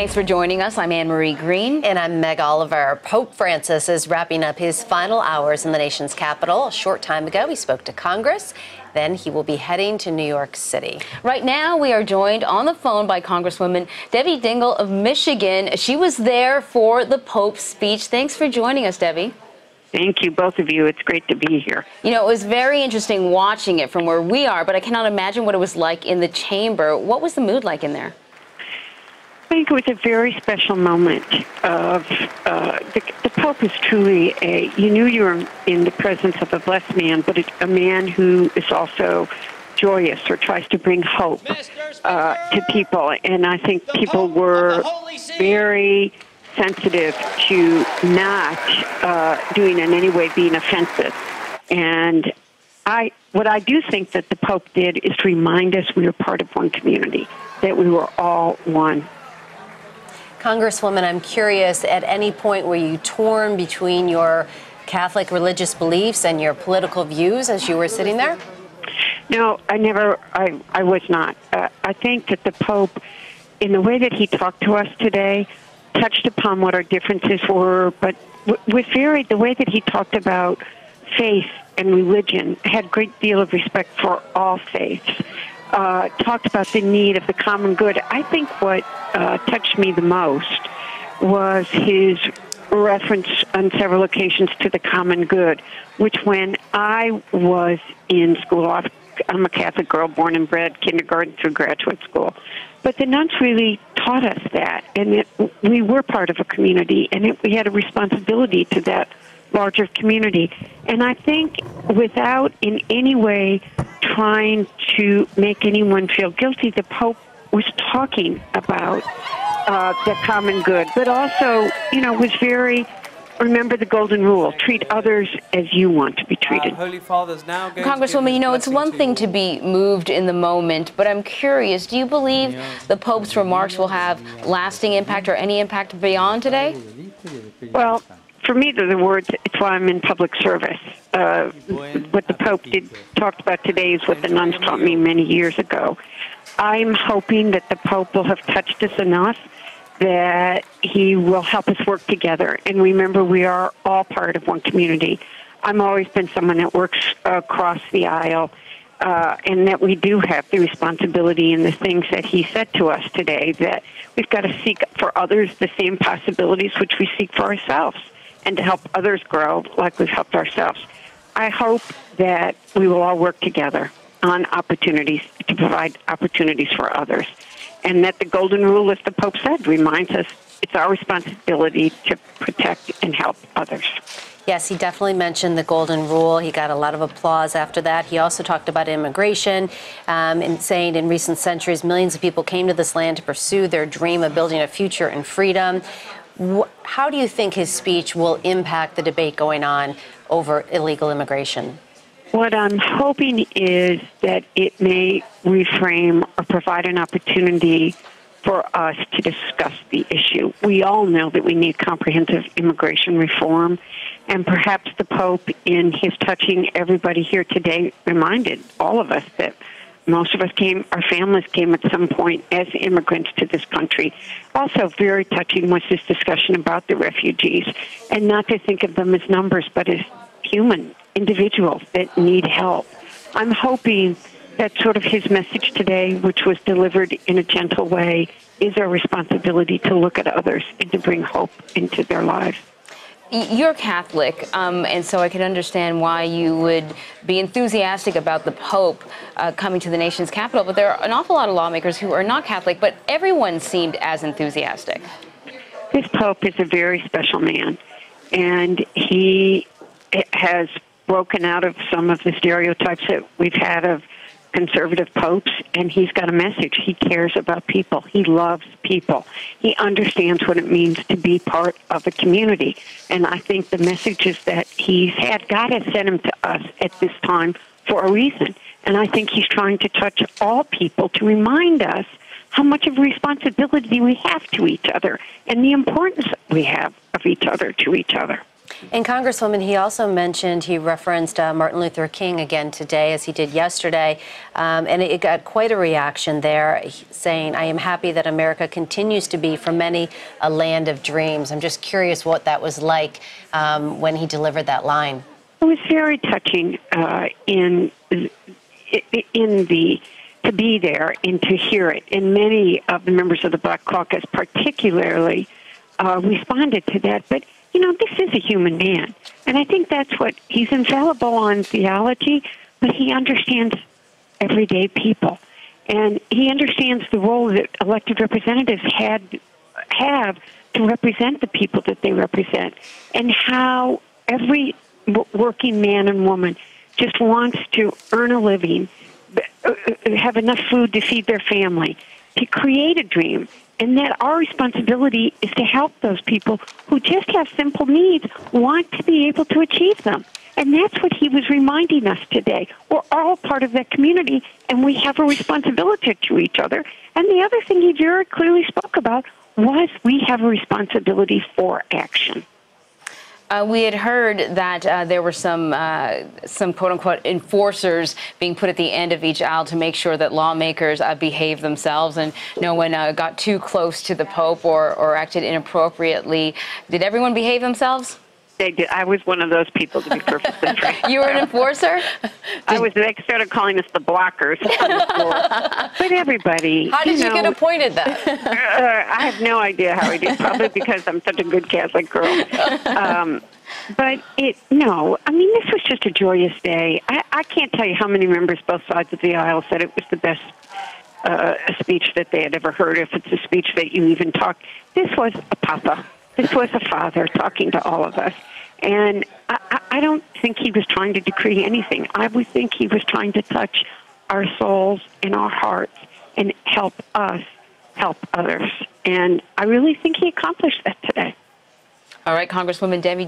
Thanks for joining us. I'm Anne-Marie Green. And I'm Meg Oliver. Pope Francis is wrapping up his final hours in the nation's capital. A short time ago, he spoke to Congress. Then he will be heading to New York City. Right now, we are joined on the phone by Congresswoman Debbie Dingell of Michigan. She was there for the Pope's speech. Thanks for joining us, Debbie. Thank you, both of you. It's great to be here. You know, it was very interesting watching it from where we are, but I cannot imagine what it was like in the chamber. What was the mood like in there? I think it was a very special moment of the Pope is truly you knew you were in the presence of a blessed man, but a man who is also joyous or tries to bring hope to people. And I think people were very sensitive to not doing in any way being offensive. And what I do think that the Pope did is to remind us we were part of one community, that we were all one. Congresswoman, I'm curious, at any point were you torn between your Catholic religious beliefs and your political views as you were sitting there? No, I was not. I think that the Pope, in the way that he talked to us today, touched upon what our differences were, but the way that he talked about faith and religion, had a great deal of respect for all faiths, talked about the need of the common good. I think what touched me the most was his reference on several occasions to the common good, which when I was in school, I'm a Catholic girl, born and bred, kindergarten through graduate school. But the nuns really taught us that, and we were part of a community, and we had a responsibility to that larger community. And I think without in any way trying to make anyone feel guilty, the Pope was talking about the common good, but also, was very... Remember the golden rule, treat others as you want to be treated. Holy Father's now going Congresswoman, it's one thing to be moved in the moment, but I'm curious, do you believe the Pope's remarks will have lasting impact or any impact beyond today? Well, for me, they're the words, it's why I'm in public service. What the Pope talked about today is what the nuns taught me many years ago. I'm hoping that the Pope will have touched us enough that he will help us work together. And remember, we are all part of one community. I've always been someone that works across the aisle, and that we do have the responsibility in the things that he said to us today, that we've got to seek for others the same possibilities which we seek for ourselves, and to help others grow like we've helped ourselves. I hope that we will all work together on opportunities to provide opportunities for others. And that the golden rule, as the Pope said, reminds us it's our responsibility to protect and help others. Yes, he definitely mentioned the golden rule. He got a lot of applause after that. He also talked about immigration and saying in recent centuries, millions of people came to this land to pursue their dream of building a future in freedom. How do you think his speech will impact the debate going on over illegal immigration? What I'm hoping is that it may reframe or provide an opportunity for us to discuss the issue. We all know that we need comprehensive immigration reform, and perhaps the Pope, in his touching everybody here today, reminded all of us that most of us our families came at some point as immigrants to this country. Also very touching was his discussion about the refugees, and not to think of them as numbers, but as human individuals that need help. I'm hoping that sort of his message today, which was delivered in a gentle way, is our responsibility to look at others and to bring hope into their lives. You're Catholic, and so I can understand why you would be enthusiastic about the Pope coming to the nation's capital, but there are an awful lot of lawmakers who are not Catholic, but everyone seemed as enthusiastic. This Pope is a very special man, and he has broken out of some of the stereotypes that we've had of conservative popes, and he's got a message. He cares about people. He loves people. He understands what it means to be part of a community. And I think the messages that he's had, God has sent him to us at this time for a reason. And I think he's trying to touch all people to remind us how much of a responsibility we have to each other and the importance we have of each other to each other. And Congresswoman, he also mentioned, he referenced Martin Luther King again today, as he did yesterday, and it got quite a reaction there, saying, "I am happy that America continues to be, for many, a land of dreams." I'm just curious what that was like when he delivered that line. It was very touching to be there and to hear it. And many of the members of the Black Caucus particularly responded to that. But, this is a human man. And I think that's what he's infallible on theology, but he understands everyday people. And he understands the role that elected representatives have to represent the people that they represent, and how every working man and woman just wants to earn a living, have enough food to feed their family, to create a dream, and that our responsibility is to help those people who just have simple needs, want to be able to achieve them. And that's what he was reminding us today. We're all part of that community, and we have a responsibility to each other. And the other thing he very clearly spoke about was we have a responsibility for action. We had heard that there were some quote-unquote enforcers being put at the end of each aisle to make sure that lawmakers behave themselves and no one got too close to the Pope or acted inappropriately. Did everyone behave themselves? They did. I was one of those people, to be perfectly frank. You were an enforcer? They started calling us the blockers on the floor. But everybody. How did you get appointed then? I have no idea how I did. Probably because I'm such a good Catholic girl. But this was just a joyous day. I can't tell you how many members both sides of the aisle said it was the best speech that they had ever heard. If it's a speech that you even talk, this was a papa. This was a father talking to all of us. And I don't think he was trying to decree anything. I would think he was trying to touch our souls and our hearts and help us help others. And I really think he accomplished that today. All right, Congresswoman Debbie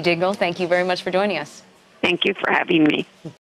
Dingell, thank you very much for joining us. Thank you for having me.